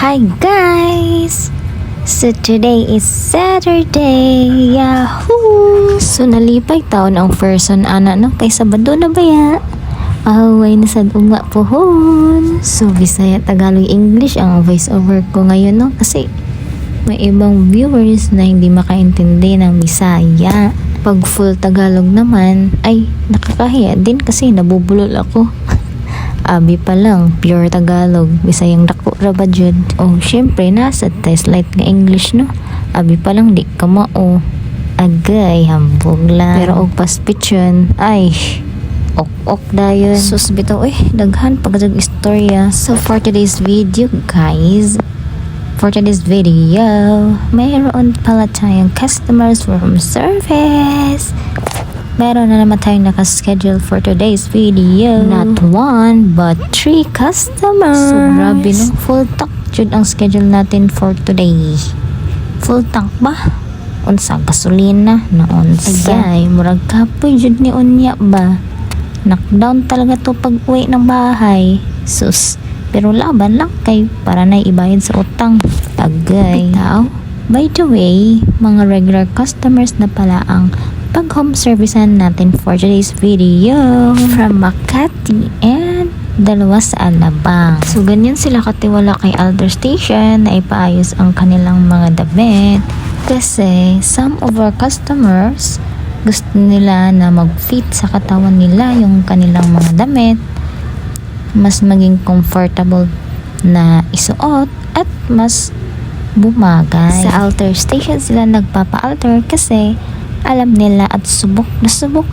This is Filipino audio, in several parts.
Hi guys! So today is Saturday! Yahoo! So nalipay taon ang person ana no kay Sabado na baya. Away na sad uma pohon. So Bisaya, Tagalog, English ang voice over ko ngayon no kasi may ibang viewers na hindi makaintindi ng Bisaya. Pag full Tagalog naman ay nakakahiya din kasi nabubulol ako. Abi pa lang, pure Tagalog, Bisayang dako ra ba jud. Oh, syempre nasa test light nga English no. Abi pa lang di ka mao. Agay hambog lang. Pero og paspichon, ay ok dayon. Sus bitaw daghan pagkatag istorya. So for today's video guys, mayroon pala tayong customers from service. Meron na naman tayong nakaschedule for today's video. Not one, but 3 customers. So, grabe no. Full tank jud ang schedule natin for today. Full tank ba? Unsa gasolina na unsa. Ay, murag kapoy jud ni unya ba? Knockdown talaga to pag uwi ng bahay. Sus. Pero laban lang kay para na ibayad sa utang. Agay. Now, by the way, mga regular customers na pala ang pag home servicean natin for today's video from Makati and dalawa sa Alabang. So ganyan sila katiwala kay Alder Station na ipaayos ang kanilang mga damit kasi some of our customers gusto nila na mag-fit sa katawan nila yung kanilang mga damit, mas maging comfortable na isuot at mas bumagay. Sa Alter Station sila nagpapa-alter kasi alam nila at subok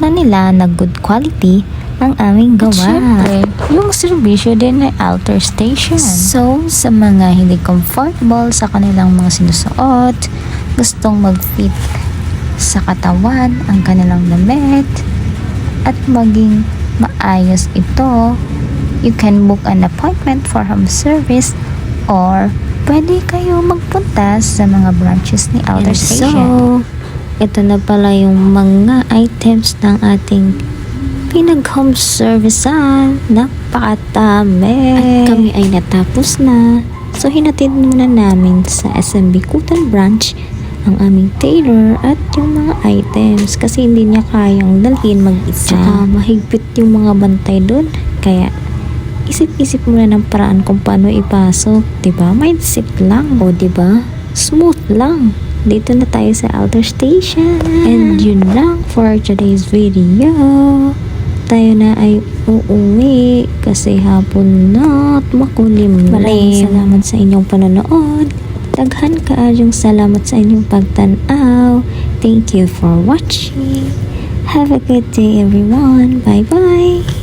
na nila na good quality ang aming gawa. At syempre, yung serbisyo din ng Alter Station. So, sa mga hindi comfortable sa kanilang mga sinusuot, gustong mag-fit sa katawan ang kanilang damit, at maging maayos ito, you can book an appointment for home service or pwede kayo magpunta sa mga branches ni Alter Station. So, ito na pala yung mga items ng ating pinag-home servicean. Napakatami. At kami ay natapos na. So, hinatid muna namin sa SMB Kutan branch ang aming tailor at yung mga items kasi hindi niya kayang dalhin mag-isa. Saka mahigpit yung mga bantay doon. Kaya, isip-isip muna ng paraan kung paano ipasok. Diba? Mindset lang. O diba? Smooth lang. Dito na tayo sa Alter Station. And yun lang for today's video. Tayo na ay uuwi kasi hapon na at makulim. Maraming salamat sa inyong panonood. Daghan kaadyong salamat sa inyong pagtanaw. Thank you for watching. Have a good day everyone. Bye bye.